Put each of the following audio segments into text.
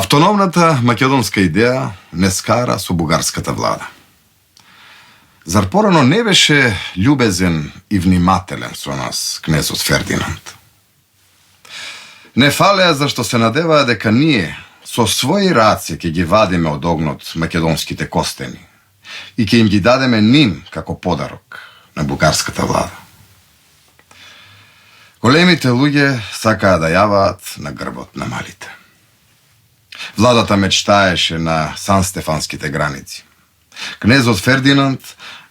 Автономната македонска идеја не скара со бугарската влада. Зар порано не беше љубезен и внимателен со нас кнезот Фердинанд? Не фалеа зашто се надеваа дека ние со своји раце ќе ги вадиме од огнот македонските костени и ќе им ги дадеме ним како подарок на бугарската влада. Големите луѓе сакаа да јаваат на грбот на малите. Владата мечтаеше на Сан-Стефанските граници. Кнезот Фердинанд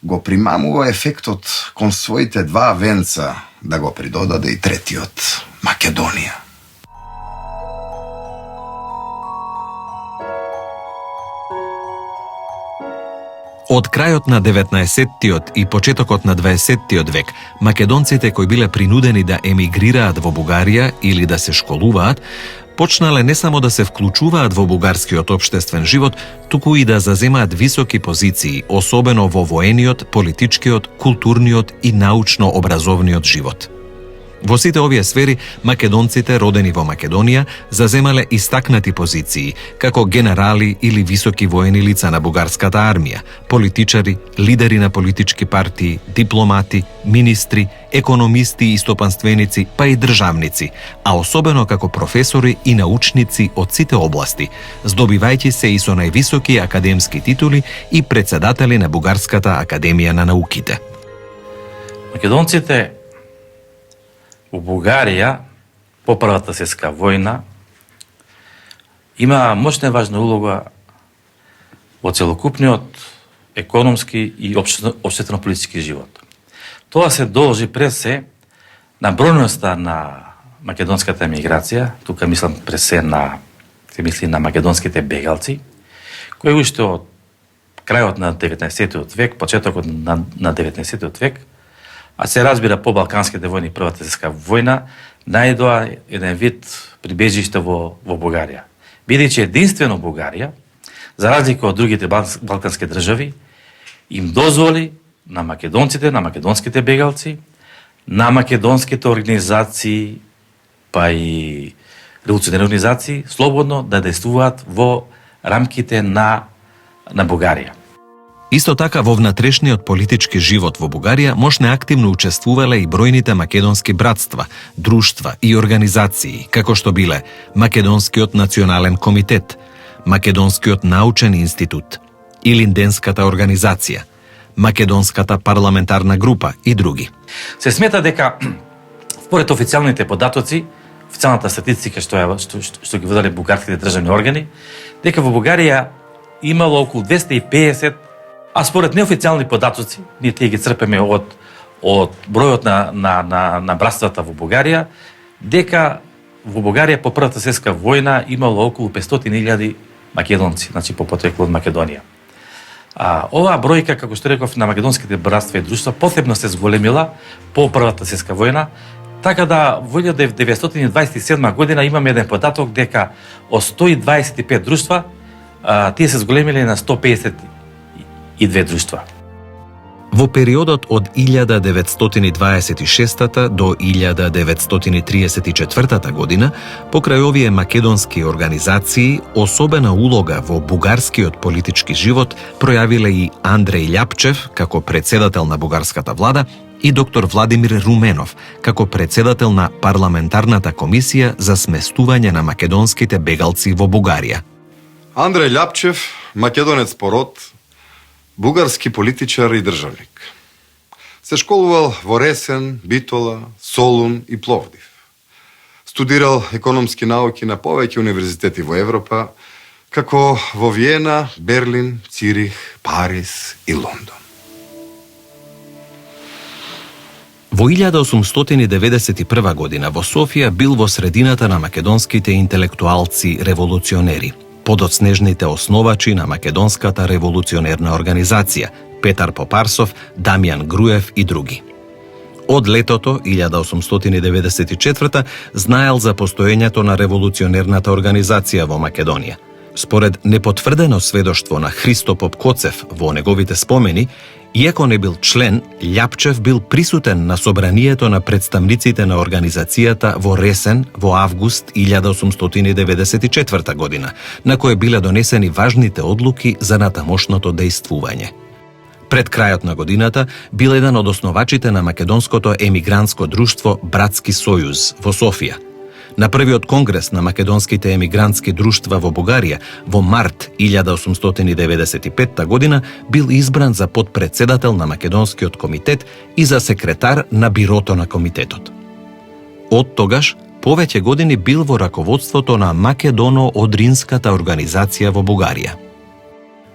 го примамува ефектот кон своите два венца да го придодаде и третиот, Македонија. Од крајот на 19-тиот и почетокот на 20-тиот век, македонците кои биле принудени да емигрираат во Бугарија или да се школуваат, почнале не само да се вклучуваат во бугарскиот општествен живот, туку и да заземаат високи позиции, особено во воениот, политичкиот, културниот и научно-образовниот живот. Во сите овие сфери, македонците родени во Македонија заземале истакнати позиции, како генерали или високи воени лица на бугарската армија, политичари, лидери на политички партии, дипломати, министри, економисти и стопанственици, па и државници, а особено како професори и научници од сите области, здобивајќи се и со највисоки академски титули и председатели на Бугарската академија на науките. Македонците во Бугарија по Првата светска војна има мощна и важна улога во целокупниот економски и општествено-политички живот. Тоа се должи пред се на бројноста на македонската емиграција, тука мислам пред се се мисли на македонските бегалци, кои уште од крајот на 19-тиот век, почетокот на 19-тиот век, а се разбира по Балканските војни и Првата светска војна, најдоа еден вид прибежиште во Бугарија. Бидејќи единствено Бугарија, за разлика од другите балкански држави, им дозволи на македонците, на македонските бегалци, на македонските организации, па и револуционерни организации, слободно да действуваат во рамките на Бугарија. Исто така во внатрешниот политички живот во Бугарија мощно активно учествувале и бројните македонски братства, друштва и организации, како што биле Македонскиот национален комитет, Македонскиот научен институт, Илинденската организација, Македонската парламентарна група и други. Се смета дека според официјалните податоци, официјалната статистика што ги водале бугарските државни органи, дека во Бугарија имало околу 250, а според неофицијални податоци, ние тие ги црпеме од бројот на братствата во Бугарија, дека во Бугарија по Првата светска војна имало околу 500.000 македонци, значи по потрекло од Македонија. Оваа бројка, како што реков, на македонските братства и друштва посебно се зголемила по Првата светска војна, така да во 1927 година имаме еден податок дека од 125 друштва тие се зголемиле на 152 друштва. Во периодот од 1926 до 1934 година, покрај овие македонски организации, особена улога во бугарскиот политички живот пројавиле и Андреј Љапчев како председател на бугарската влада и доктор Владимир Руменов како председател на парламентарната комисија за сместување на македонските бегалци во Бугарија. Андреј Љапчев, македонец по род, бугарски политичар и државник. Се школувал во Ресен, Битола, Солун и Пловдив. Студирал економски науки на повеќе универзитети во Европа, како во Виена, Берлин, Цирих, Париз и Лондон. Во 1891 година во Софија бил во средината на македонските интелектуалци револуционери, подоцнежните основачи на Македонската револуционерна организација, Петар Попарсов, Дамјан Груев и други. Од летото 1894 знаел за постоењето на револуционерната организација во Македонија. Според непотврдено сведоштво на Христо Попкоцев во неговите спомени, Иако не бил член, Љапчев бил присутен на собранието на представниците на организацијата во Ресен во август 1894 година, на кое биле донесени важните одлуки за натамошното дејствување. Пред крајот на годината бил еден од основачите на македонското емигрантско друштво Братски сојуз во Софија. На првиот конгрес на македонските емигрантски друштва во Бугарија во март 1895 година бил избран за подпредседател на Македонскиот комитет и за секретар на бирото на комитетот. Од тогаш повеќе години бил во раководството на Македоно-Одринската организација во Бугарија.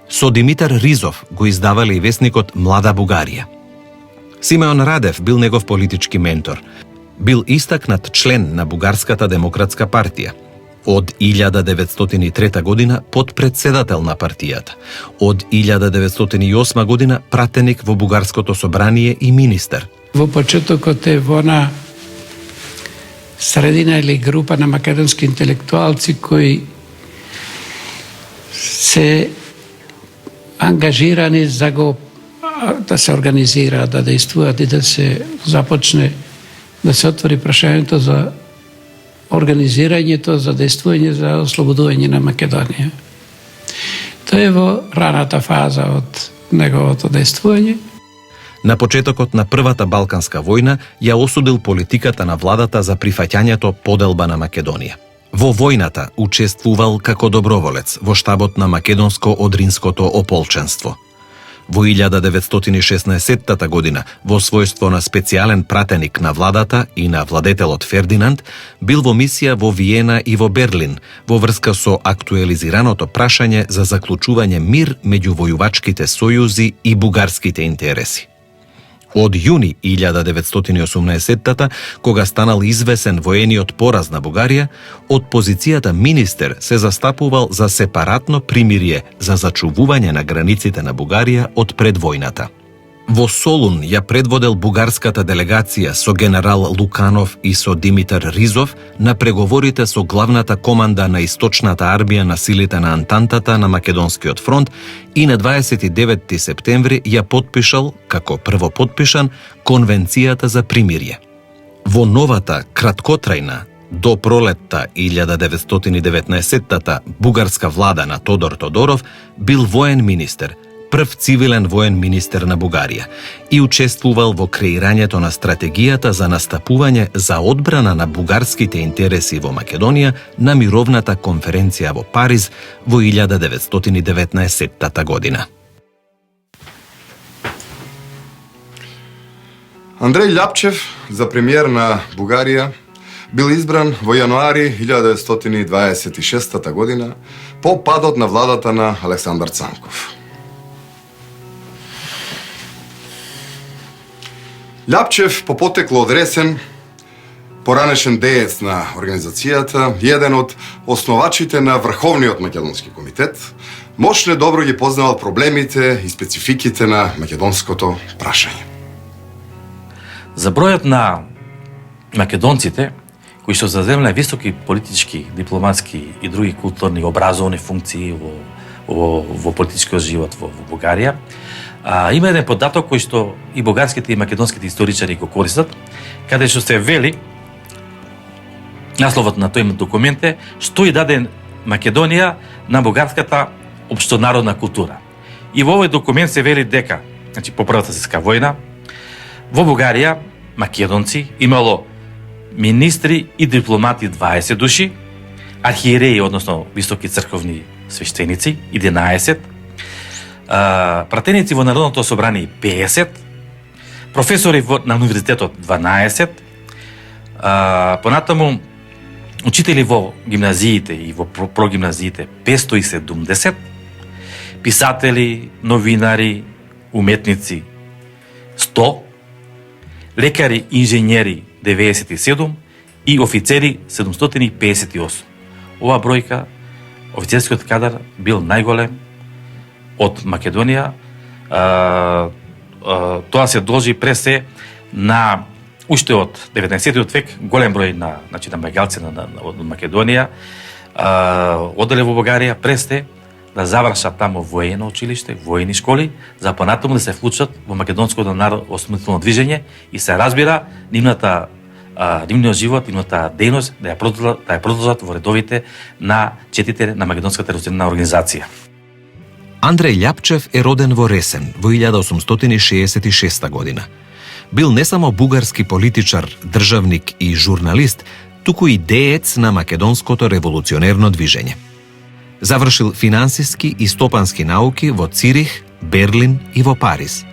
Со Димитар Ризов го издавале и весникот Млада Бугарија. Симеон Радев бил негов политички ментор. Бил истакнат член на Бугарската демократска партија. Од 1903 година подпредседател на партијата. Од 1908 година пратеник во Бугарското собрание и министер. Во почетокот е во на средина или група на македонски интелектуалци кои се ангажирани за да се организира, да действуваат и да се започне да се отвори прашањето за организирањето, за действување, за ослободување на Македонија. Тоа е во раната фаза од неговото действување. На почетокот на Првата Балканска војна ја осудил политиката на владата за прифаќањето поделба на Македонија. Во војната учествувал како доброволец во штабот на Македонско-Одринското ополченство. Во 1916 година, во својство на специјален пратеник на владата и на владетелот Фердинанд, бил во мисија во Виена и во Берлин, во врска со актуелизираното прашање за заклучување мир меѓу војувачките сојузи и бугарските интереси. Од јуни 1918 кога станал извесен воениот пораз на Бугарија, од позицијата министер се застапувал за сепаратно примирие за зачувување на границите на Бугарија од пред војната. Во Солун ја предводел бугарската делегација со генерал Луканов и со Димитар Ризов на преговорите со главната команда на источната армија на силите на Антантата на Македонскиот фронт и на 29 септември ја подпишал, како првоподпишан, Конвенцијата за примирие. Во новата, краткотрајна, до пролетта 1919 бугарска влада на Тодор Тодоров бил воен министер, прв цивилен воен министер на Бугарија и учествувал во креирањето на стратегијата за настапување за одбрана на бугарските интереси во Македонија на мировната конференција во Париз во 1919 година. Андреј Љапчев за премиер на Бугарија бил избран во јануари 1926 година по падот на владата на Александар Цанков. Љапчев по потекло од Ресен, поранешен деец на организацијата, еден од основачите на Врховниот македонски комитет, мощно добро ги познавал проблемите и спецификите на македонското прашање. За бројот на македонците кои што заземле високи политички, дипломатски и други културни образовни функции во политичкиот живот во Бугарија, има еден податок кој што и бугарските и македонските историчари го користат, каде што се вели, насловот на тој документ е што и даде Македонија на бугарската општонародна култура. И во овој документ се вели дека, значи по Првата светска војна, во Бугарија македонци имало министри и дипломати 20 души, архиереи, односно високи црковни свештеници 11, пратеници во Народното собрание 50, професори на универзитетот 12, понатаму учители во гимназиите и во прогимназиите 570, писатели, новинари, уметници 100, лекари, инженери 97 и офицери 758. Ова бројка, офицерскиот кадар бил најголем од Македонија. Тоа се должи пресе на уште од 19 век голем број на бегалци од Македонија оделе во Бугарија, престе да завршат тамо воено училиште, воени школи, за понатаму да се вклучат во македонското народно-ослободително движење и се разбира нивниот живот, нивната дејност да ја продолжат во редовите на четите на Македонската револуционарна организација. Андреј Љапчев е роден во Ресен во 1866 година. Бил не само бугарски политичар, државник и журналист, туку и деец на македонското револуционерно движење. Завршил финансиски и стопански науки во Цирих, Берлин и во Париз.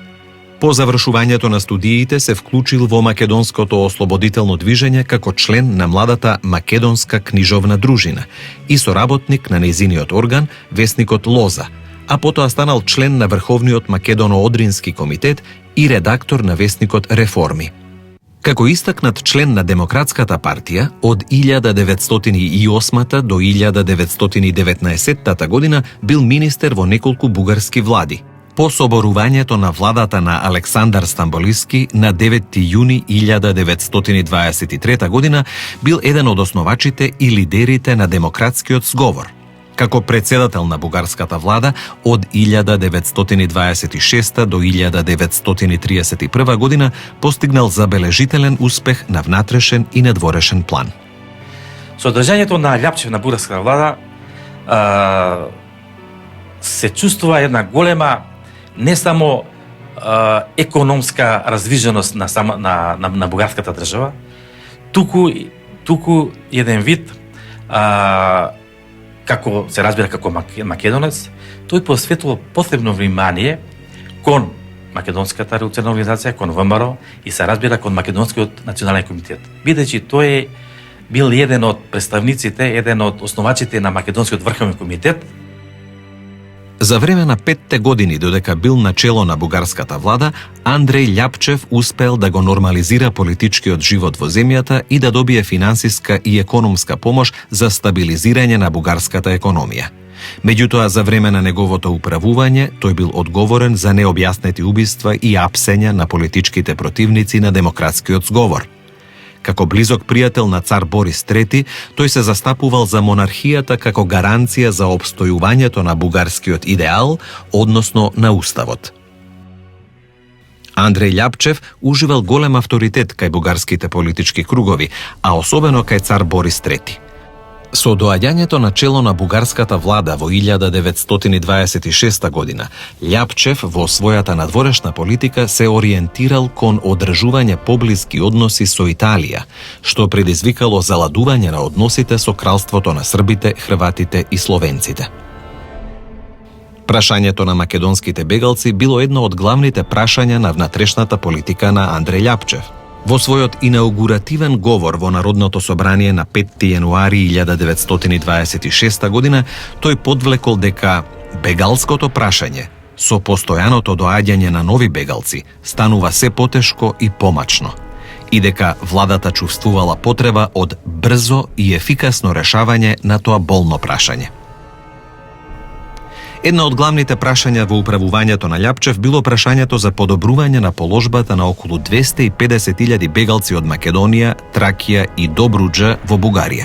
По завршувањето на студиите се вклучил во македонското ослободително движење како член на младата македонска книжовна дружина и соработник на нејзиниот орган, весникот Лоза, а потоа станал член на Врховниот македоно-одрински комитет и редактор на весникот Реформи. Како истакнат член на Демократската партија, од 1908 до 1919 година бил министер во неколку бугарски влади. По соборувањето на владата на Александар Стамболиски на 9 јуни 1923 година бил еден од основачите и лидерите на демократскиот сговор. Како председател на бугарската влада од 1926 до 1931 година постигнал забележителен успех на внатрешен и надворешен план. Со одржањето на Љапчев на бугарската влада се чувствува една голема не само економска раздвиженост на бугарската држава, туку еден вид како се разбира како македонец, тој посветил посебно внимание кон Македонската револуционарна организација, кон ВМРО и се разбира кон Македонскиот национален комитет. Бидејќи тој е бил еден од представниците, еден од основачите на Македонскиот врховен комитет. За време на 5 години додека бил на чело на бугарската влада, Андреј Љапчев успел да го нормализира политичкиот живот во земјата и да добие финансиска и економска помош за стабилизирање на бугарската економија. Меѓутоа, за време на неговото управување, тој бил одговорен за необјаснети убиства и апсења на политичките противници на демократскиот сговор. Како близок пријател на цар Борис III, тој се застапувал за монархијата како гаранција за опстојувањето на бугарскиот идеал, односно на уставот. Андреј Љапчев уживал голем авторитет кај бугарските политички кругови, а особено кај цар Борис III. Со доаѓањето на чело на бугарската влада во 1926 година, Љапчев во својата надворешна политика се ориентирал кон одржување поблиски односи со Италија, што предизвикало заладување на односите со кралството на србите, хрватите и словенците. Прашањето на македонските бегалци било едно од главните прашања на внатрешната политика на Андреј Љапчев. Во својот инаугуративен говор во Народното собрание на 5 јануари 1926 година, тој подвлекол дека бегалското прашање со постојаното доаѓање на нови бегалци станува се потешко и помачно и дека владата чувствувала потреба од брзо и ефикасно решавање на тоа болно прашање. Една од главните прашања во управувањето на Љапчев било прашањето за подобрување на положбата на околу 250.000 бегалци од Македонија, Тракија и Добруџа во Бугарија.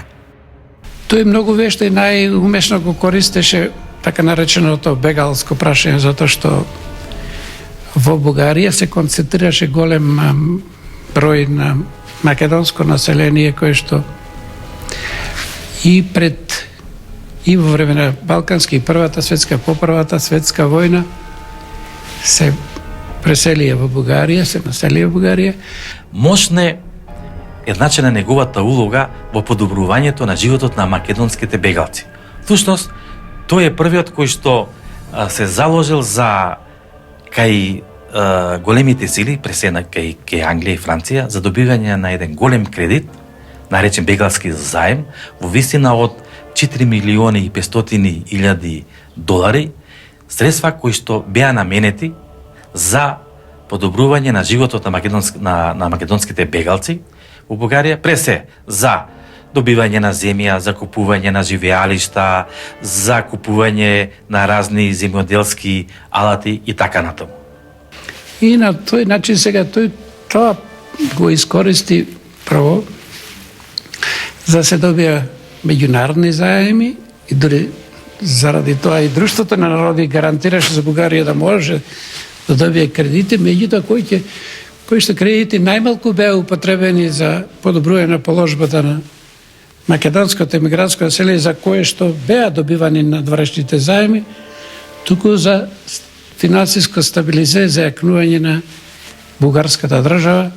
Тој многу вешто и најумешно го користеше така нареченото бегалско прашање, затоа што во Бугарија се концентрираше голем број на македонско население кое што и во време на Балкански и Првата светска, по Првата светска војна се преселија во Бугарија, се населија во Бугарија. Мощна е значена неговата улога во подобрувањето на животот на македонските бегалци. Всушност, тој е првиот кој што се заложил за кај големите сили, пресена кај Англија и Франција, за добивање на еден голем кредит, наречен бегалски заем, во висина од 4.500.000 долари, средства кои што беа наменети за подобрување на животот на македонските бегалци во Бугарија, пресе за добивање на земја, за купување на живеалишта, за купување на разни земјоделски алати и така натаму. И на тој начин сега тоа го искористи прво за се добија меѓународни заеми и дури заради тоа и Друштвото на народи гарантираше за Бугарија да може да добие кредити, меѓутоа кои што кредити најмалку беа употребени за подобрување на положбата на македонското емигрантско население, за кое што беа добивани надворешните заеми, туку за финансиско стабилизирање, за јакнување на бугарската држава,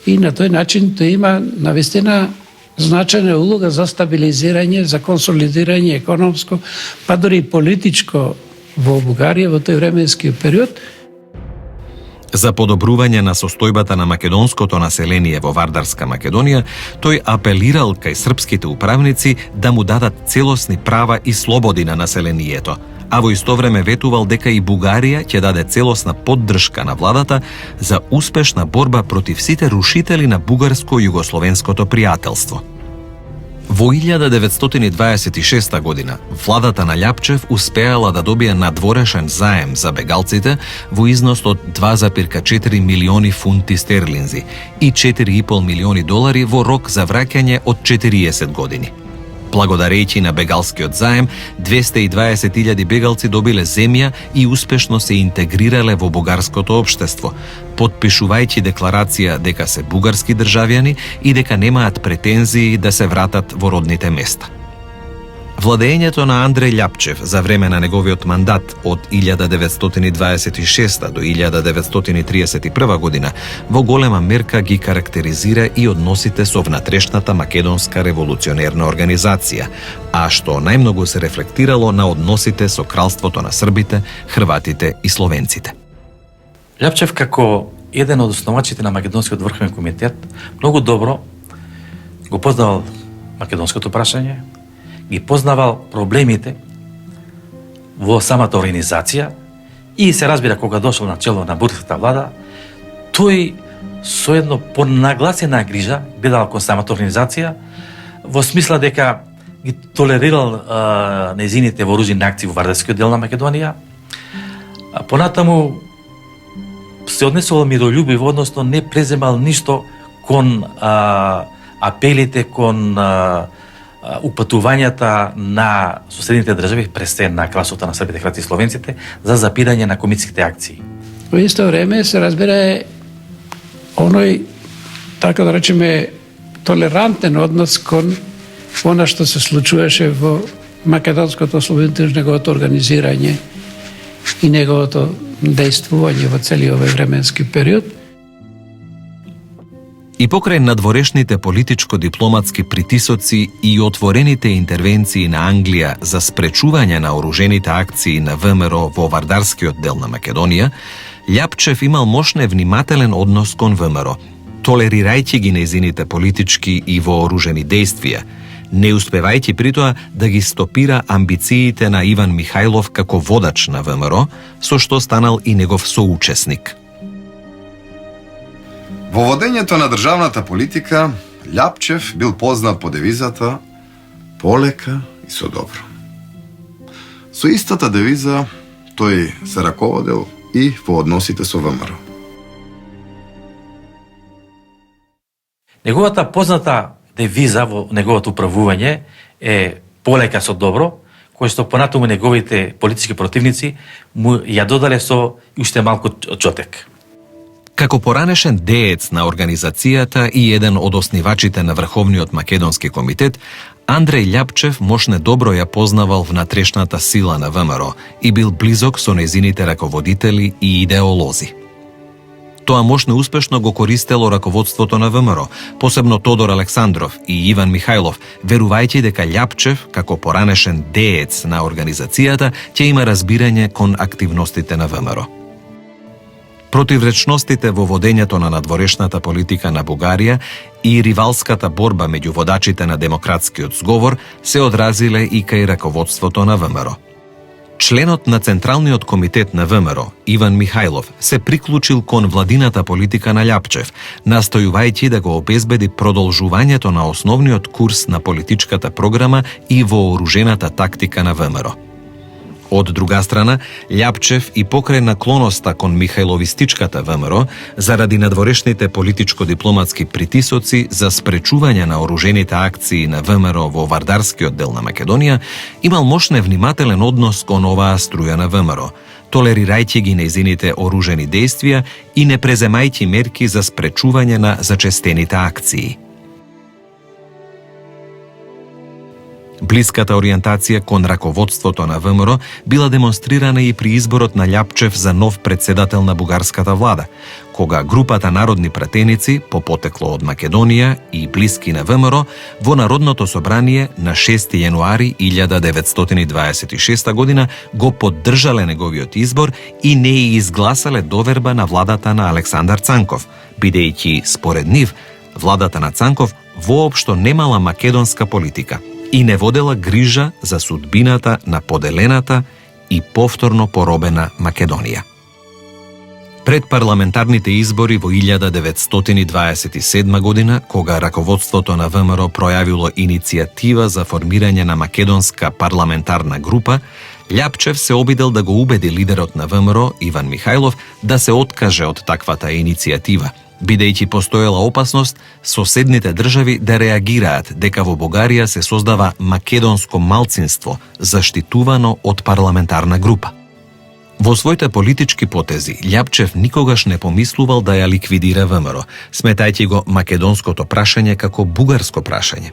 и на тој начин тоа има навистина значајна улога за стабилизирање, за консолидирање економско, па дори и политичко во Бугарија во тој временски период. За подобрување на состојбата на македонското население во Вардарска Македонија, тој апелирал кај српските управници да му дадат целосни права и слободи на населението, а во исто време ветувал дека и Бугарија ќе даде целосна поддршка на владата за успешна борба против сите рушители на бугарско-југословенското пријателство. Во 1926 година, владата на Љапчев успеала да добие надворешен заем за бегалците во износ од 2,4 милиони фунти стерлинзи и 4,5 милиони долари во рок за враќање од 40 години. Благодарејќи на бегалскиот заем, 220.000 бегалци добиле земја и успешно се интегрирале во бугарското општество, потпишувајќи декларација дека се бугарски државјани и дека немаат претензии да се вратат во родните места. Владењето на Андреј Љапчев за време на неговиот мандат од 1926 до 1931 година во голема мерка ги карактеризира и односите со внатрешната македонска револуционерна организација, а што најмногу се рефлектирало на односите со кралството на србите, хрватите и словенците. Љапчев како еден од основачите на Македонскиот врховен комитет многу добро го познавал македонското прашање, ги познавал проблемите во самата организација и се разбира кога дошол на чело на бугарската влада, тој со едно понагласена грижа гледал кон самата организација во смисла дека ги толерирал нејзините вооружени акции во Вардарскиот дел на Македонија. Понатаму се однесувал миролюбиво, односно не преземал ништо кон апелите, кон упатувањата на соседните држави, през се на кралството на србите, хрватите и словенците, за запирање на комитските акции. Во исто време се разбира оној, така да речеме, толерантен однос кон она што се случуваше во македонското ослободително, неговото организирање и неговото дејствување во целиот овој временски период. И покрај надворешните политичко-дипломатски притисоци и отворените интервенции на Англија за спречување на оружените акции на ВМРО во Вардарскиот дел на Македонија, Љапчев имал мощне внимателен однос кон ВМРО, толерирајќи ги нејзините политички и вооружени дејствија, не успевајќи притоа да ги стопира амбициите на Иван Михајлов како водач на ВМРО, со што станал и негов соучесник. Во водењето на државната политика, Љапчев бил познат по девизата «Полека и со добро». Со истата девиза тој се раководел и во односите со ВМРО. Неговата позната девиза во неговото управување е «Полека со добро», кој што понатаму неговите политички противници му ја додале со уште малку чотек. Како поранешен деец на организацијата и еден од основачите на Врховниот македонски комитет, Андреј Љапчев мощне добро ја познавал внатрешната сила на ВМРО и бил близок со нејзините раководители и идеолози. Тоа мощно успешно го користело раководството на ВМРО, посебно Тодор Александров и Иван Михајлов, верувајќи дека Љапчев, како поранешен деец на организацијата, ќе има разбирање кон активностите на ВМРО. Противречностите во водењето на надворешната политика на Бугарија и ривалската борба меѓу водачите на демократскиот зговор се одразиле и кај раководството на ВМРО. Членот на Централниот комитет на ВМРО, Иван Михајлов, се приклучил кон владината политика на Љапчев, настојувајќи да го обезбеди продолжувањето на основниот курс на политичката програма и вооружената тактика на ВМРО. Од друга страна, Лјапчев и покрај наклоноста кон Михајловистичката ВМРО, заради надворешните политичко-дипломатски притисоци за спречување на оружените акции на ВМРО во Вардарскиот дел на Македонија, имал мощне внимателен однос кон оваа струја на ВМРО, толерирајќи ги нејзините оружени дејствија и не преземајќи мерки за спречување на зачестените акции. Блиската ориентација кон раководството на ВМРО била демонстрирана и при изборот на Лјапчев за нов председател на бугарската влада, кога групата народни пратеници, по потекло од Македонија и блиски на ВМРО, во Народното собрание на 6 јануари 1926 година го поддржале неговиот избор и не ја изгласале доверба на владата на Александар Цанков, бидејќи, според нив, владата на Цанков воопшто немала македонска политика и не водела грижа за судбината на поделената и повторно поробена Македонија. Пред парламентарните избори во 1927 година, кога раководството на ВМРО пројавило иницијатива за формирање на македонска парламентарна група, Лјапчев се обидел да го убеди лидерот на ВМРО, Иван Михајлов, да се откаже од таквата иницијатива, бидејќи постоела опасност соседните држави да реагираат дека во Бугарија се создава македонско малцинство, заштитувано од парламентарна група. Во своите политички потези, Лјапчев никогаш не помислувал да ја ликвидира ВМРО, сметајќи го македонското прашање како бугарско прашање.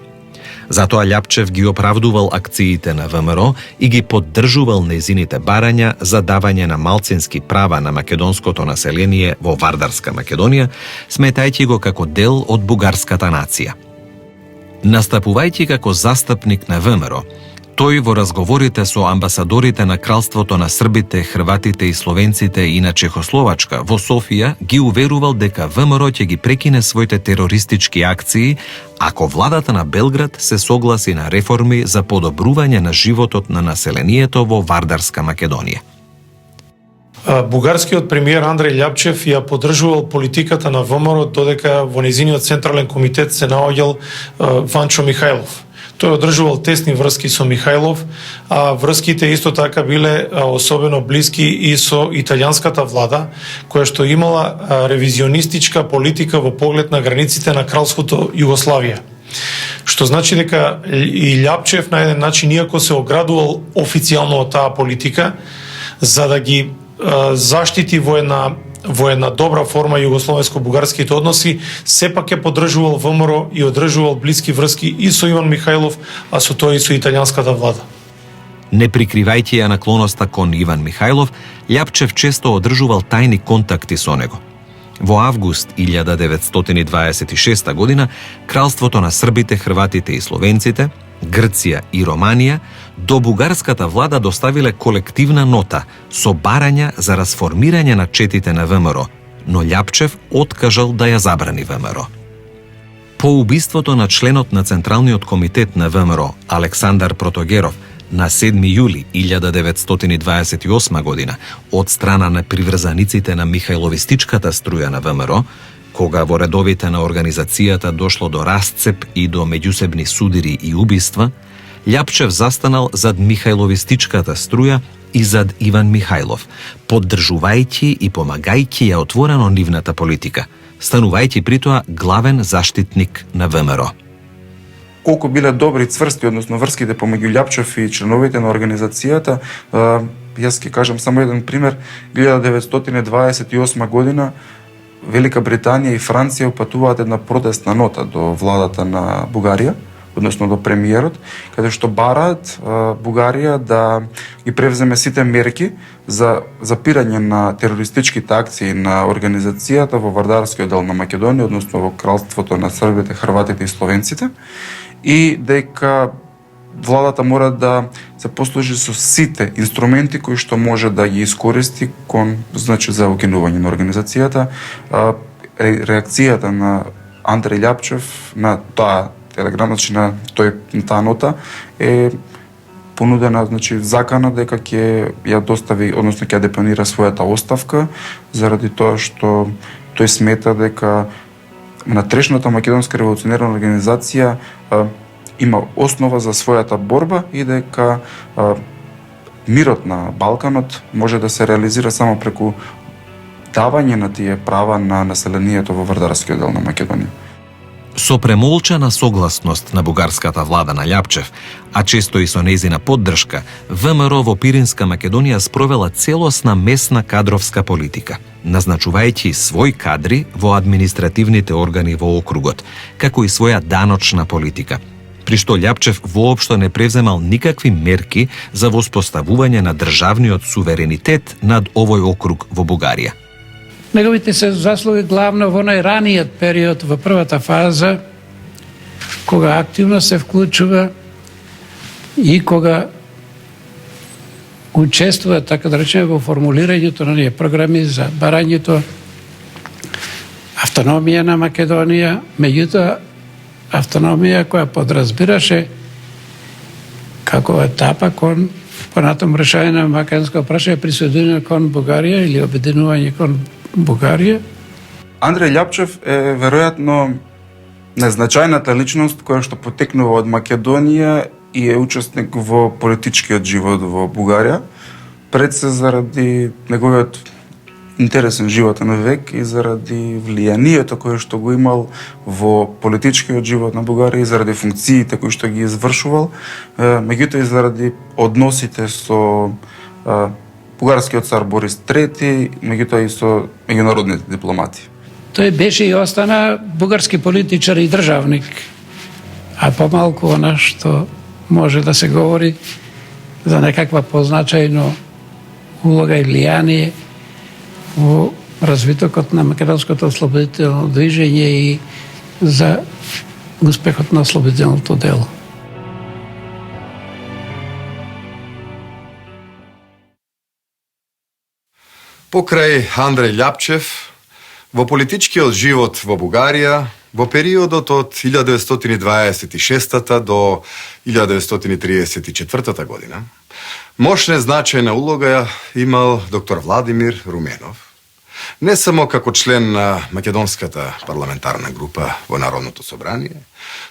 Затоа Лјапчев ги оправдувал акциите на ВМРО и ги поддржувал нејзините барања за давање на малцински права на македонското население во Вардарска Македонија, сметајќи го како дел од бугарската нација. Настапувајќи како застапник на ВМРО, тој во разговорите со амбасадорите на кралството на србите, хрватите и словенците и на Чехословачка во Софија ги уверувал дека ВМРО ќе ги прекине своите терористички акции ако владата на Белград се согласи на реформи за подобрување на животот на населението во Вардарска Македонија. Бугарскиот премиер Андреј Лјапчев ја поддржувал политиката на ВМРО додека во незиниот централен комитет се наоѓал Ванчо Михајлов. Тој одржувал тесни врски со Михајлов, а врските исто така биле особено блиски и со италијанската влада, која што имала ревизионистичка политика во поглед на границите на кралското Југославија. Што значи дека и Лјапчев на еден начин, иако се оградувал официјално од таа политика, за да ги заштити во една добра форма југословенско-бугарските односи, сепак ја поддржувал ВМРО и одржувал блиски врски и со Иван Михајлов, а со тој и со италијанската влада. Не прикривајќи ја наклоноста кон Иван Михајлов, Лјапчев често одржувал тајни контакти со него. Во август 1926 година, кралството на србите, хрватите и словенците, Грција и Романија, до бугарската влада доставиле колективна нота со барања за расформирање на четите на ВМРО, но Лјапчев откажал да ја забрани ВМРО. По убиството на членот на Централниот комитет на ВМРО, Александар Протогеров, на 7 јули 1928 година од страна на приврзаниците на Михајловистичката струја на ВМРО, кога во редовите на организацијата дошло до расцеп и до меѓусебни судири и убиства, Лјапчев застанал зад Михајловистичката струја и зад Иван Михајлов, поддржувајќи и помагајќи ја отворено нивната политика, станувајќи притоа главен заштитник на ВМРО. Колку биле добри цврсти, односно врските помеѓу Лјапчев и членовите на организацијата, јас ќе кажам само еден пример. 1928 година Велика Британија и Франција упатуваат една протестна нота до владата на Бугарија, односно до премиерот, каде што бараат Бугарија да ги превземе сите мерки за запирање на терористичките акции на организацијата во Вардарскиот дел на Македонија, односно во кралството на србите, хрватите и словенците, и дека владата мора да се послужи со сите инструменти кои што може да ги искористи значи за укинување на организацијата. Реакцијата на Андреј Лјапчев на таа телеграм, значи на таа нота е понудена, значи закана дека ќе ја достави, односно ќе ја депонира својата оставка, заради тоа што тој смета дека натрешната македонска револуционерна организација има основа за својата борба и дека мирот на Балканот може да се реализира само преку давање на тие права на населението во Вардарскиот дел на Македонија. Со премолчана согласност на бугарската влада на Љапчев, а често и со нејзина поддршка, ВМРО во Пиринска Македонија спровела целосна местна кадровска политика, назначувајќи свој кадри во административните органи во округот, како и своја даночна политика, при што Љапчев воопшто не превземал никакви мерки за воспоставување на државниот суверенитет над овој округ во Бугарија. Неговите се заслуги главно во најраниот период, во првата фаза, кога активно се вклучува и кога учествува, така да речеме, во формулирањето на ние програми за барањето автономија на Македонија, меѓутоа автономија која подразбираше како етапа кон понатам решање на македонско прашање, присоединување кон Бугарија или обединување кон Бугарија. Андреј Љапчев е веројатно најзначајната личност која што потекнува од Македонија и е учесник во политичкиот живот во Бугарија, пред се заради неговиот интересен животен век и заради влијанието кое што го имал во политичкиот живот на Бугарија и заради функциите кои што ги извршувал, меѓутоа и заради односите со бугарскиот цар Борис III, меѓутоа и со меѓународните дипломати. Тој беше и остана бугарски политичар и државник, а помалку она што може да се говори за некаква позначајно улога и влијание во развитокот на македонското ослободително движење и за успехот на ослободителното дело. Покрај Андреј Љапчев, во политичкиот живот во Бугарија, во периодот од 1926 до 1934 година, мощна значајна улога имал доктор Владимир Руменов, не само како член на Македонската парламентарна група во Народното собрание,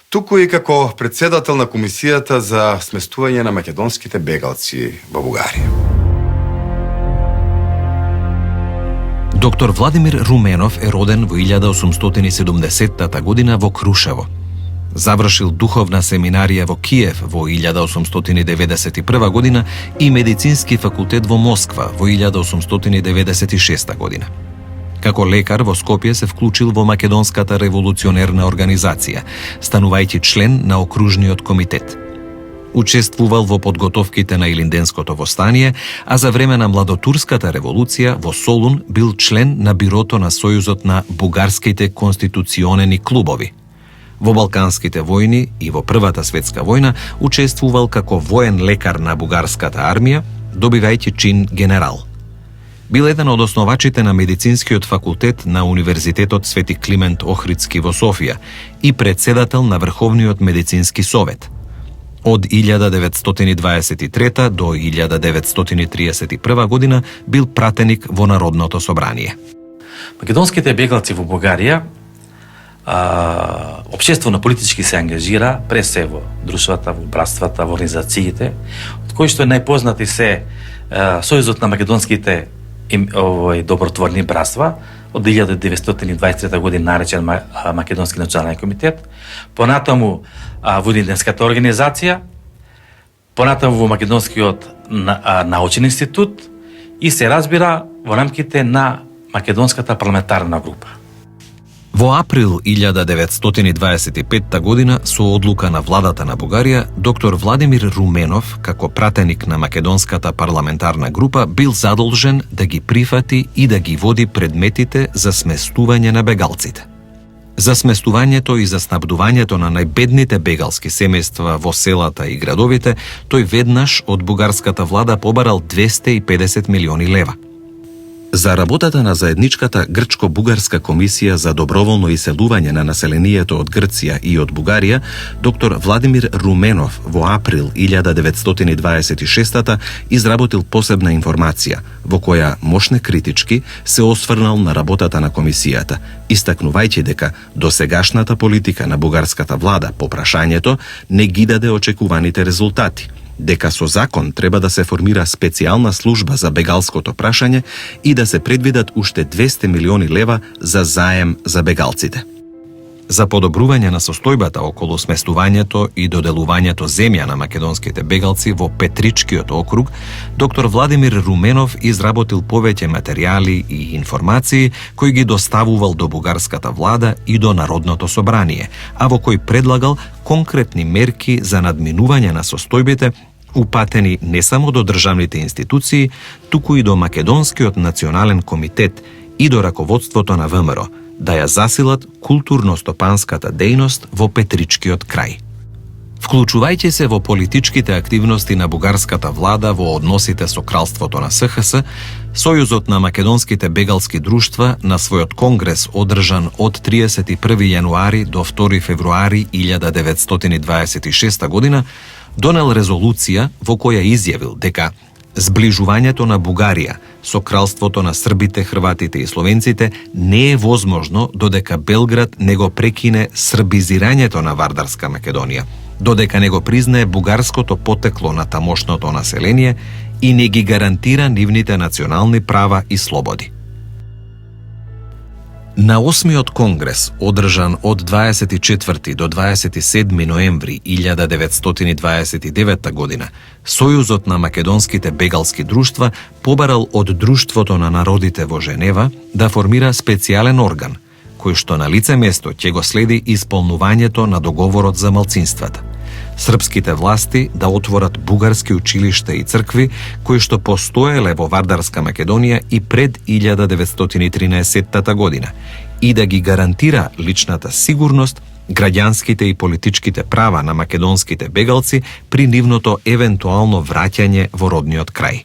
туку и како председател на Комисијата за сместување на македонските бегалци во Бугарија. Доктор Владимир Руменов е роден во 1870 година во Крушево. Завршил духовна семинарија во Киев во 1891 година и медицински факултет во Москва во 1896 година. Како лекар во Скопје се вклучил во Македонската револуционерна организација, станувајќи член на окружниот комитет. Учествувал во подготовките на Илинденското востание, а за време на Младотурската револуција во Солун бил член на бирото на Сојузот на бугарските конституционени клубови. Во Балканските војни и во Првата светска војна учествувал како воен лекар на бугарската армија, добивајќи чин генерал. Бил еден од основачите на медицинскиот факултет на Универзитетот Свети Климент Охридски во Софија и председател на Врховниот медицински совет. Од 1923 до 1931 година бил пратеник во Народното собрание. Македонските бегалци во Бугарија општествено-политички се ангажира пред се во друштвата, во братствата, во организациите, од кои што најпознати се Сојузот на македонските добротворни братства од 1923 година наречен Македонски национален комитет, понатаму во Илинденската организација, понатаму во Македонскиот научен институт и се разбира во рамките на Македонската парламентарна група. Во април 1925 година со одлука на владата на Бугарија, доктор Владимир Руменов, како пратеник на Македонската парламентарна група, бил задолжен да ги прифати и да ги води предметите за сместување на бегалците. За сместувањето и за снабдувањето на најбедните бегалски семејства во селата и градовите, тој веднаш од бугарската влада побарал 250 милиони лева. За работата на заедничката Грчко-бугарска комисија за доброволно иселување на населението од Грција и од Бугарија, доктор Владимир Руменов во април 1926 изработил посебна информација, во која мощне критички се осврнал на работата на комисијата, истакнувајќи дека досегашната политика на бугарската влада по прашањето не ги даде очекуваните резултати, дека со закон треба да се формира специјална служба за бегалското прашање и да се предвидат уште 200 милиони лева за заем за бегалците. За подобрување на состојбата околу сместувањето и доделувањето земја на македонските бегалци во Петричкиот округ, доктор Владимир Руменов изработил повеќе материјали и информации кои ги доставувал до бугарската влада и до Народното собрание, а во кој предлагал конкретни мерки за надминување на состојбите упатени не само до државните институции, туку и до Македонскиот национален комитет и до раководството на ВМРО, да ја засилат културно-стопанската дејност во Петричкиот крај. Вклучувајќи се во политичките активности на бугарската влада во односите со кралството на СХС, Сојузот на македонските бегалски друштва на својот конгрес одржан од 31 јануари до 2 февруари 1926 година донел резолуција во која изјавил дека зближувањето на Бугарија со кралството на србите, хрватите и словенците не е возможно додека Белград не го прекине србизирањето на Вардарска Македонија, додека не го признае бугарското потекло на тамошното население и не ги гарантира нивните национални права и слободи. На 8-миот конгрес, одржан од 24 до 27 ноември 1929 година, Сојузот на македонските бегалски друштва побарал од Друштвото на народите во Женева да формира специјален орган, кој што на лице место ќе го следи исполнувањето на договорот за малцинствата. Српските власти да отворат бугарски училишта и цркви кои што постоеле во Вардарска Македонија и пред 1913 година и да ги гарантира личната сигурност, граѓанските и политичките права на македонските бегалци при нивното евентуално враќање во родниот крај.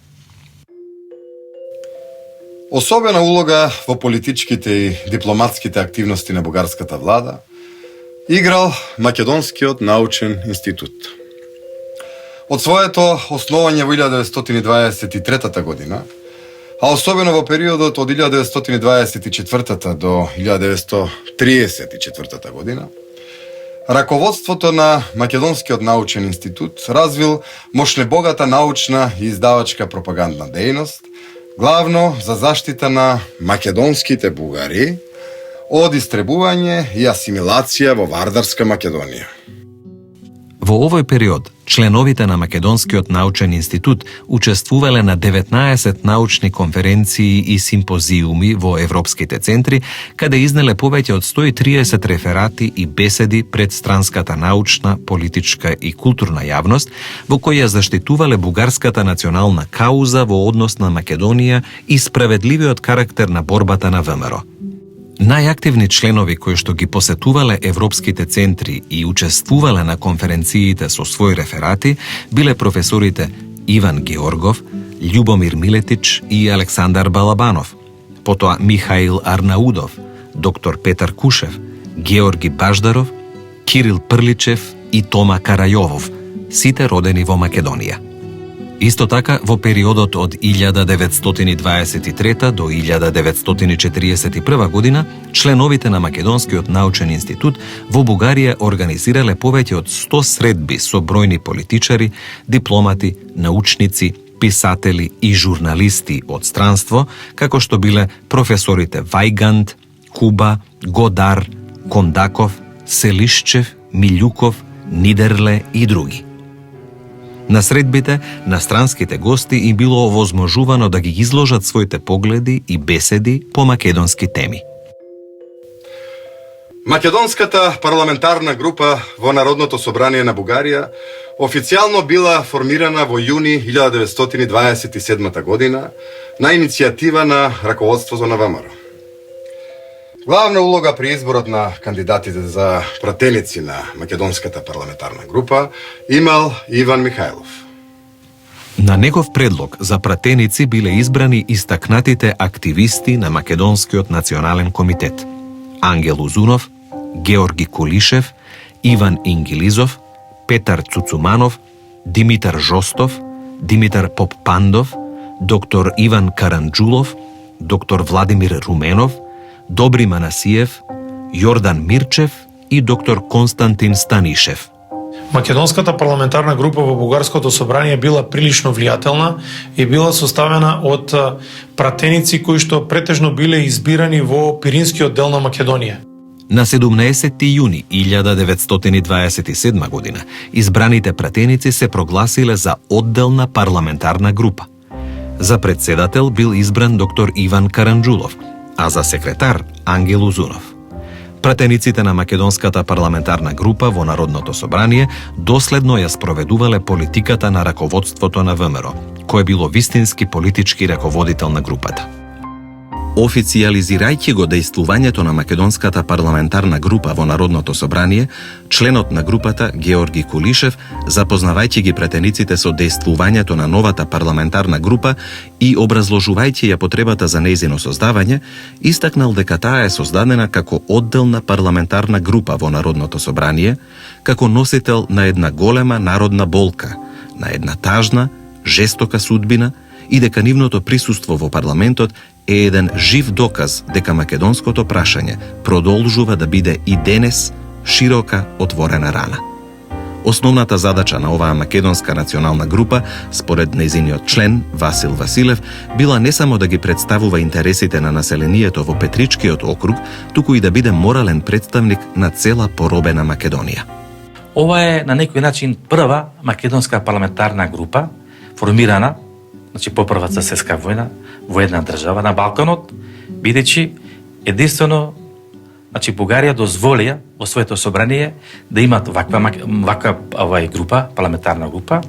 Особена улога во политичките и дипломатските активности на бугарската влада играл Македонскиот научен институт. Од своето основање во 1923 година, а особено во периодот од 1924 до 1934 година, раководството на Македонскиот научен институт развил мощнебогата научна и издавачка пропагандна дејност, главно за заштита на македонските бугари од истребување и асимилација во Вардарска Македонија. Во овој период, членовите на Македонскиот научен институт учествувале на 19 научни конференции и симпозиуми во европските центри, каде изнеле повеќе од 130 реферати и беседи пред странската научна, политичка и културна јавност, во кои ја заштитувале бугарската национална кауза во однос на Македонија и справедливиот карактер на борбата на ВМРО. Најактивни членови кои што ги посетувале европските центри и учествувале на конференциите со своји реферати биле професорите Иван Георгов, Љубомир Милетич и Александар Балабанов, потоа Михаил Арнаудов, доктор Петар Кушев, Георги Баждаров, Кирил Прличев и Тома Карајовов, сите родени во Македонија. Исто така, во периодот од 1923 до 1941 година, членовите на Македонскиот научен институт во Бугарија организирале повеќе од 100 средби со бројни политичари, дипломати, научници, писатели и журналисти од странство, како што биле професорите Вајгант, Куба, Годар, Кондаков, Селишчев, Милјуков, Нидерле и други. На средбите, на странските гости им било овозможувано да ги изложат своите погледи и беседи по македонски теми. Македонската парламентарна група во Народното собрание на Бугарија официјално била формирана во јуни 1927 година на иницијатива на раководството на ВМРО. Главна улога при изборот на кандидатите за пратеници на Македонската парламентарна група имал Иван Михајлов. На негов предлог за пратеници биле избрани истакнатите активисти на Македонскиот национален комитет: Ангел Узунов, Георги Кулишев, Иван Ингилизов, Петар Цуцуманов, Димитар Жостов, Димитар Поппандов, доктор Иван Каранджулов, доктор Владимир Руменов, Добри Манасиев, Јордан Мирчев и доктор Константин Станишев. Македонската парламентарна група во Бугарското собрание била прилично влијателна и била составена од пратеници кои што претежно биле избирани во Пиринскиот дел на Македонија. На 17. јуни 1927 година избраните пратеници се прогласиле за одделна парламентарна група. За председател бил избран доктор Иван Каранџулов, а за секретар Ангел Узунов. Пратениците на Македонската парламентарна група во Народното собрание доследно ја спроведувале политиката на раководството на ВМРО, кој било вистински политички раководител на групата. Официализирајќи го дејствувањето на Македонската парламентарна група во Народното собрание, членот на групата Георги Кулишев, запознавајќи ги пратениците со дејствувањето на новата парламентарна група и образложувајќи ја потребата за нејзино создавање, истакнал дека таа е создадена како одделна парламентарна група во Народното собрание, како носител на една голема народна болка, на една тажна, жестока судбина и дека нивното присуство во парламентот е еден жив доказ дека македонското прашање продолжува да биде и денес широка отворена рана. Основната задача на оваа македонска национална група, според нејзиниот член Васил Василев, била не само да ги представува интересите на населението во Петричкиот округ, туку и да биде морален представник на цела поробена Македонија. Ова е на некој начин прва македонска парламентарна група формирана, значи по првата светска војна, во една држава на Балканот, бидејќи единствено значи Бугарија дозволија во своето собрание да имат ваква група, парламентарна група,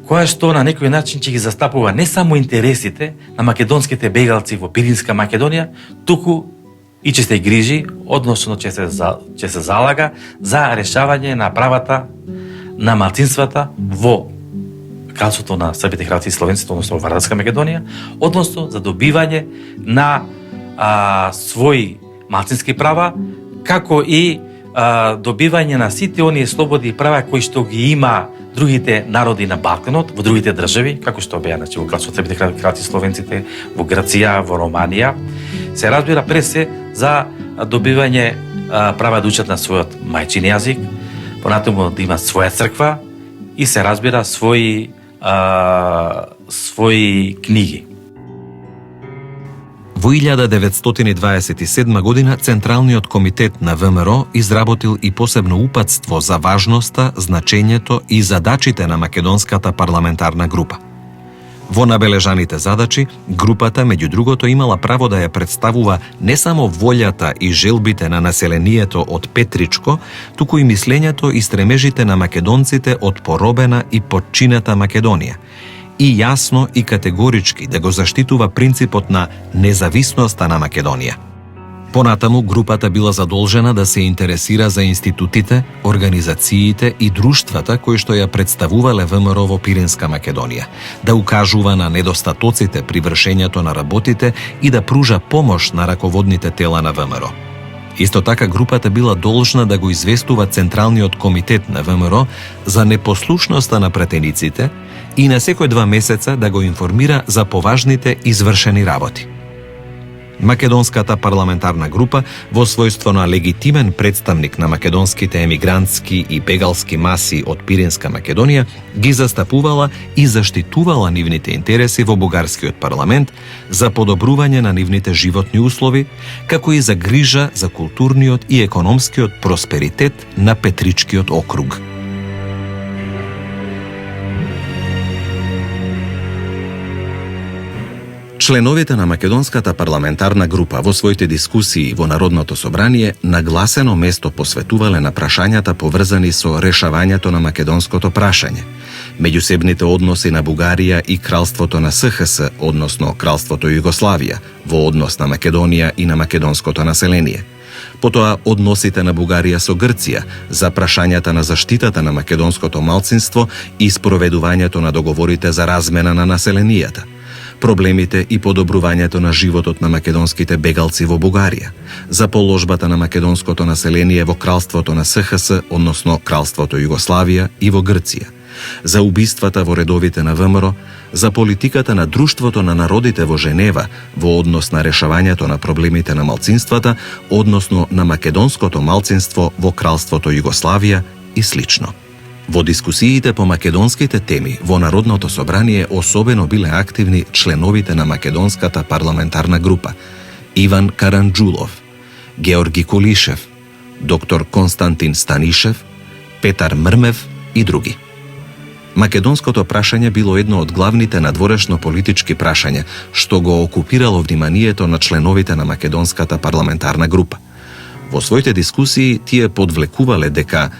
која што на некој начин ќе ги застапува не само интересите на македонските бегалци во Пиринска Македонија, туку и ќе се грижи, односно ќе се залага за решавање на правата на малцинствата во кралството на србите, хрвати и словенците, односно во Вардарска Македонија, односно за добивање на своји малцински права, како и добивање на сите оние слободи и права кои што ги има другите народи на Балканот, во другите држави, како што беа во кралството србите, хрвати и словенците, во Грција, во Романија. Се разбира пред се за добивање права да учат на својот мајчин јазик, понатаму да имат своја црква и се разбира своји книги. Во 1927 година Централниот комитет на ВМРО изработил и посебно упатство за важноста, значењето и задачите на Македонската парламентарна група. Во набележаните задачи, групата, меѓу другото, имала право да ја представува не само волјата и желбите на населението од Петричко, туку и мислењето и стремежите на македонците од поробена и потчината Македонија, и јасно и категорички да го заштитува принципот на независноста на Македонија. Понатаму, групата била задолжена да се интересира за институтите, организациите и друштвата кои што ја представувале ВМРО во Пиринска Македонија, да укажува на недостатоците при вршењето на работите и да пружа помош на раководните тела на ВМРО. Исто така, групата била должна да го известува Централниот комитет на ВМРО за непослушноста на пратениците и на секој 2 месеца да го информира за поважните извршени работи. Македонската парламентарна група, во својство на легитимен представник на македонските емигрантски и бегалски маси од Пиринска Македонија, ги застапувала и заштитувала нивните интереси во бугарскиот парламент за подобрување на нивните животни услови, како и за грижа за културниот и економскиот просперитет на Петричкиот округ. Членовите на Македонската парламентарна група во своите дискусии во Народното собрание нагласено место посветувале на прашањата поврзани со решавањето на македонското прашање, меѓусебните односи на Бугарија и кралството на СХС, односно кралството Југославија, во однос на Македонија и на македонското население. Потоа односите на Бугарија со Грција, за прашањата на заштитата на македонското малцинство и спроведувањето на договорите за размена на населенијата, проблемите и подобрувањето на животот на македонските бегалци во Бугарија, за положбата на македонското население во кралството на СХС, односно кралството Југославија и во Грција, за убиствата во редовите на ВМРО, за политиката на Друштвото на народите во Женева во однос на решавањето на проблемите на малцинствата, односно на македонското малцинство во кралството Југославија и слично. Во дискусиите по македонските теми во Народното собрание особено биле активни членовите на македонската парламентарна група Иван Каранджулов, Георги Колишев, доктор Константин Станишев, Петар Мрмев и други. Македонското прашање било едно од главните надворешно политички прашања што го окупирало вниманието на членовите на македонската парламентарна група. Во своите дискусии тие подвлекувале дека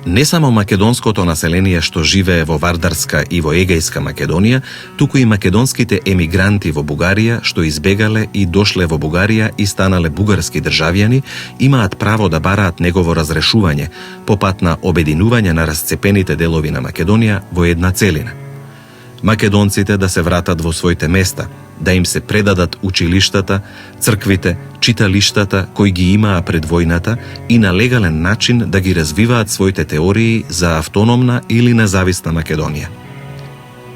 не само македонското население што живее во Вардарска и во Егејска Македонија, туку и македонските емигранти во Бугарија што избегале и дошле во Бугарија и станале бугарски државјани, имаат право да бараат негово разрешување по пат на обединување на расцепените делови на Македонија во една целина. Македонците да се вратат во своите места, да им се предадат училиштата, црквите, читалиштата кои ги имаа пред војната и на легален начин да ги развиваат своите теории за автономна или независна Македонија.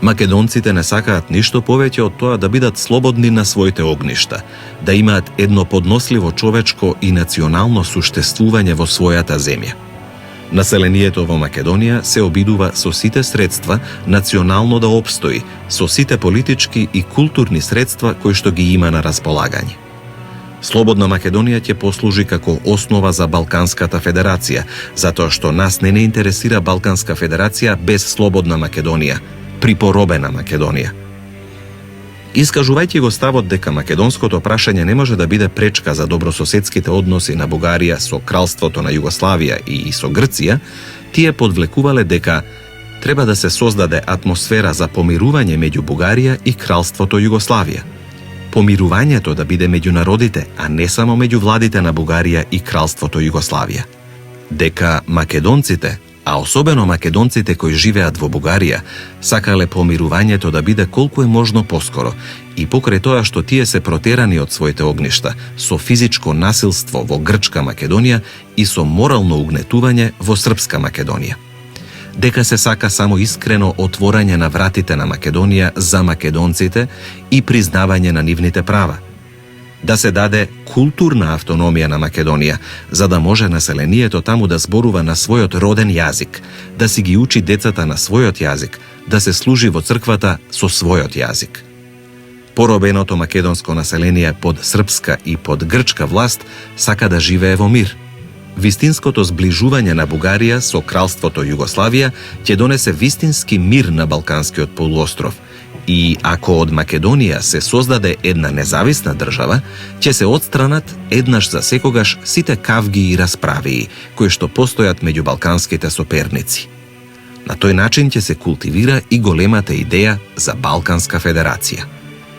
Македонците не сакаат ништо повеќе од тоа да бидат слободни на своите огништа, да имаат едно подносливо човечко и национално суштествување во својата земја. Населението во Македонија се обидува со сите средства национално да опстои, со сите политички и културни средства кои што ги има на располагање. Слободна Македонија ќе послужи како основа за Балканската федерација, затоа што нас не интересира Балканска федерација без слободна Македонија, припоробена Македонија. Искажувајќи го ставот дека македонското прашање не може да биде пречка за добрососедските односи на Бугарија со Кралството на Југославија и со Грција, тие подвлекувале дека треба да се создаде атмосфера за помирување меѓу Бугарија и Кралството Југославија. Помирувањето да биде меѓу народите, а не само меѓу владите на Бугарија и Кралството Југославија. Дека македонците, а особено македонците кои живеат во Бугарија, сакале помирувањето да биде колку е можно поскоро и покрај тоа што тие се протерани од своите огништа, со физичко насилство во Грчка Македонија и со морално угнетување во Српска Македонија. Дека се сака само искрено отворање на вратите на Македонија за македонците и признавање на нивните права. Да се даде културна автономија на Македонија, за да може населението таму да зборува на својот роден јазик, да си ги учи децата на својот јазик, да се служи во црквата со својот јазик. Поробеното македонско население под српска и под грчка власт сака да живее во мир. Вистинското зближување на Бугарија со Кралството Југославија ќе донесе вистински мир на Балканскиот полуостров, и ако од Македонија се создаде една независна држава, ќе се отстранат еднаш за секогаш сите кавги и расправии кои што постојат меѓу балканските соперници. На тој начин ќе се култивира и големата идеја за Балканска федерација.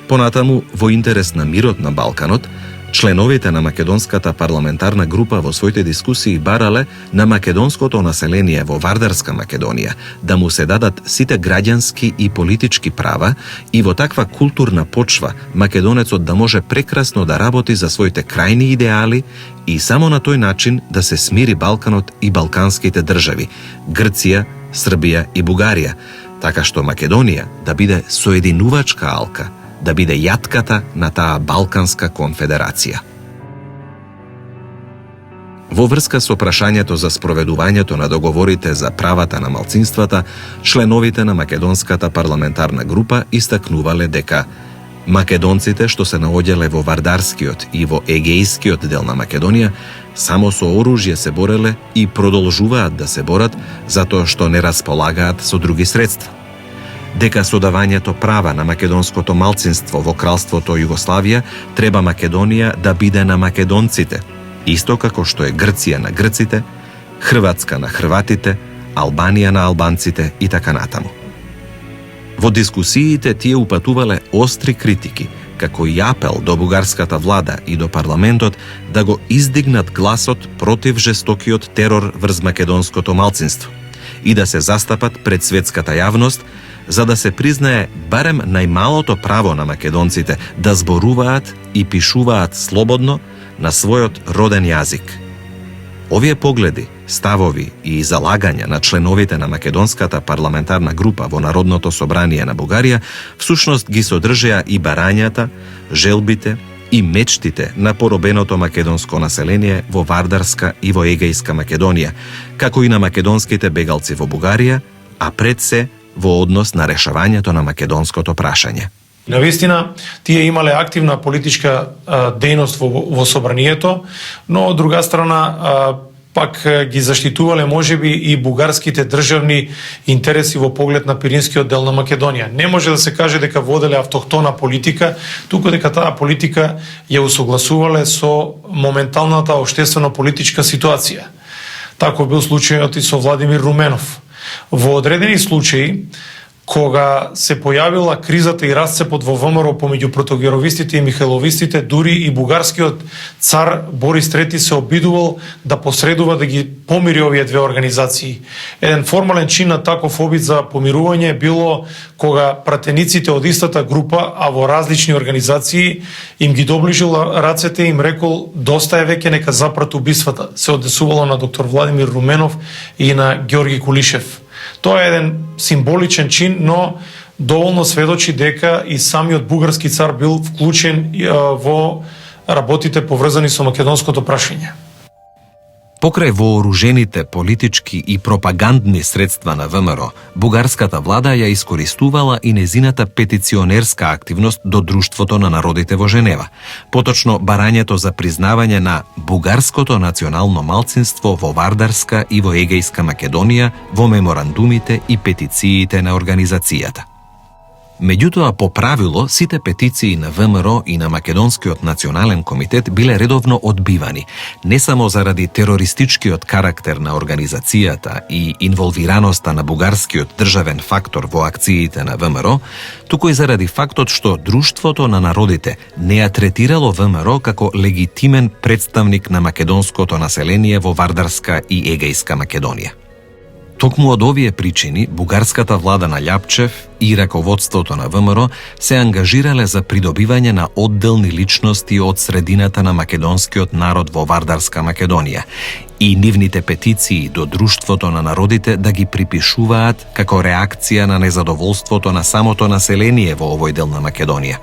Понатаму, во интерес на мирот на Балканот, членовите на македонската парламентарна група во своите дискусии барале на македонското население во Вардарска Македонија да му се дадат сите граѓански и политички права и во таква културна почва македонецот да може прекрасно да работи за своите крајни идеали и само на тој начин да се смири Балканот и балканските држави Грција, Србија и Бугарија, така што Македонија да биде соединувачка алка, да биде јатката на таа Балканска конфедерација. Во врска со прашањето за спроведувањето на договорите за правата на малцинствата, членовите на македонската парламентарна група истакнувале дека македонците што се наоѓале во Вардарскиот и во Егејскиот дел на Македонија само со оружје се бореле и продолжуваат да се борат затоа што не располагаат со други средства. Дека со давањето права на македонското малцинство во Кралството Југославија треба Македонија да биде на македонците, исто како што е Грција на грците, Хрватска на хрватите, Албанија на албанците и така натаму. Во дискусиите тие упатувале остри критики, како и апел до бугарската влада и до парламентот да го издигнат гласот против жестокиот терор врз македонското малцинство и да се застапат пред светската јавност за да се признае барем најмалото право на македонците да зборуваат и пишуваат слободно на својот роден јазик. Овие погледи, ставови и залагања на членовите на македонската парламентарна група во Народното собрание на Бугарија всушност ги содржеа и барањата, желбите и мечтите на поробеното македонско население во Вардарска и во Егејска Македонија, како и на македонските бегалци во Бугарија, а пред се во однос на решавањето на македонското прашање. Навистина, тие имале активна политичка дејност во собранието, но од друга страна пак ги заштитувале можеби и бугарските државни интереси во поглед на Пиринскиот дел на Македонија. Не може да се каже дека воделе автохтона политика, туку дека таа политика ја усогласувале со моменталната општествено-политичка ситуација. Тако бил случајот и со Владимир Руменов. Во одредени случаи, кога се појавила кризата и расцепот во ВМРО помеѓу протогеровистите и михајловистите, дури и бугарскиот цар Борис III се обидувал да посредува да ги помири овие две организации. Еден формален чин на таков обид за помирување било кога пратениците од истата група, а во различни организации, им ги доближил рацете и им рекол доста е веќе, нека запрат убиствата. Се однесувало на доктор Владимир Руменов и на Ѓорги Кулишев. Тоа е еден символичен чин, но доволно сведочи дека и самиот бугарски цар бил вклучен во работите поврзани со македонското прашање. Покрај вооружените политички и пропагандни средства на ВМРО, бугарската влада ја искористувала и незината петиционерска активност до Друштвото на народите во Женева, поточно барањето за признавање на бугарското национално малцинство во Вардарска и во Егејска Македонија во меморандумите и петициите на организацијата. Меѓутоа, по правило, сите петиции на ВМРО и на Македонскиот национален комитет биле редовно одбивани, не само заради терористичкиот карактер на организацијата и инволвираноста на бугарскиот државен фактор во акциите на ВМРО, туку и заради фактот што Друштвото на народите не ја третирало ВМРО како легитимен представник на македонското население во Вардарска и Егејска Македонија. Токму од овие причини, бугарската влада на Љапчев и раководството на ВМРО се ангажирале за придобивање на одделни личности од средината на македонскиот народ во Вардарска Македонија и нивните петиции до Друштвото на народите да ги припишуваат како реакција на незадоволството на самото население во овој дел на Македонија.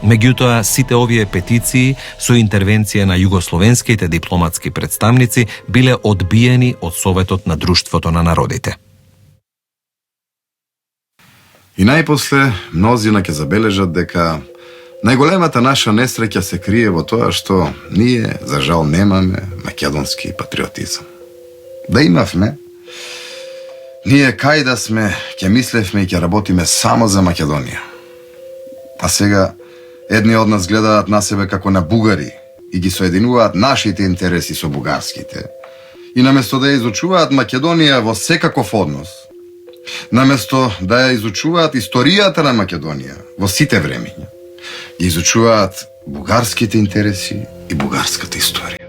Меѓутоа, сите овие петиции со интервенција на југословенските дипломатски представници биле одбиени од Советот на Друштвото на народите. И најпосле, мнозина ќе забележат дека најголемата наша несреќа се крие во тоа што ние, за жал, немаме македонски патриотизам. Да имавме, ние кај да сме, ќе мислевме и ќе работиме само за Македонија. А сега, едни од нас гледаат на себе како на бугари и ги соединуваат нашите интереси со бугарските. И наместо да ја изучуваат Македонија во секаков однос, наместо да ја изучуваат историјата на Македонија во сите времиња, ја изучуваат бугарските интереси и бугарската историја.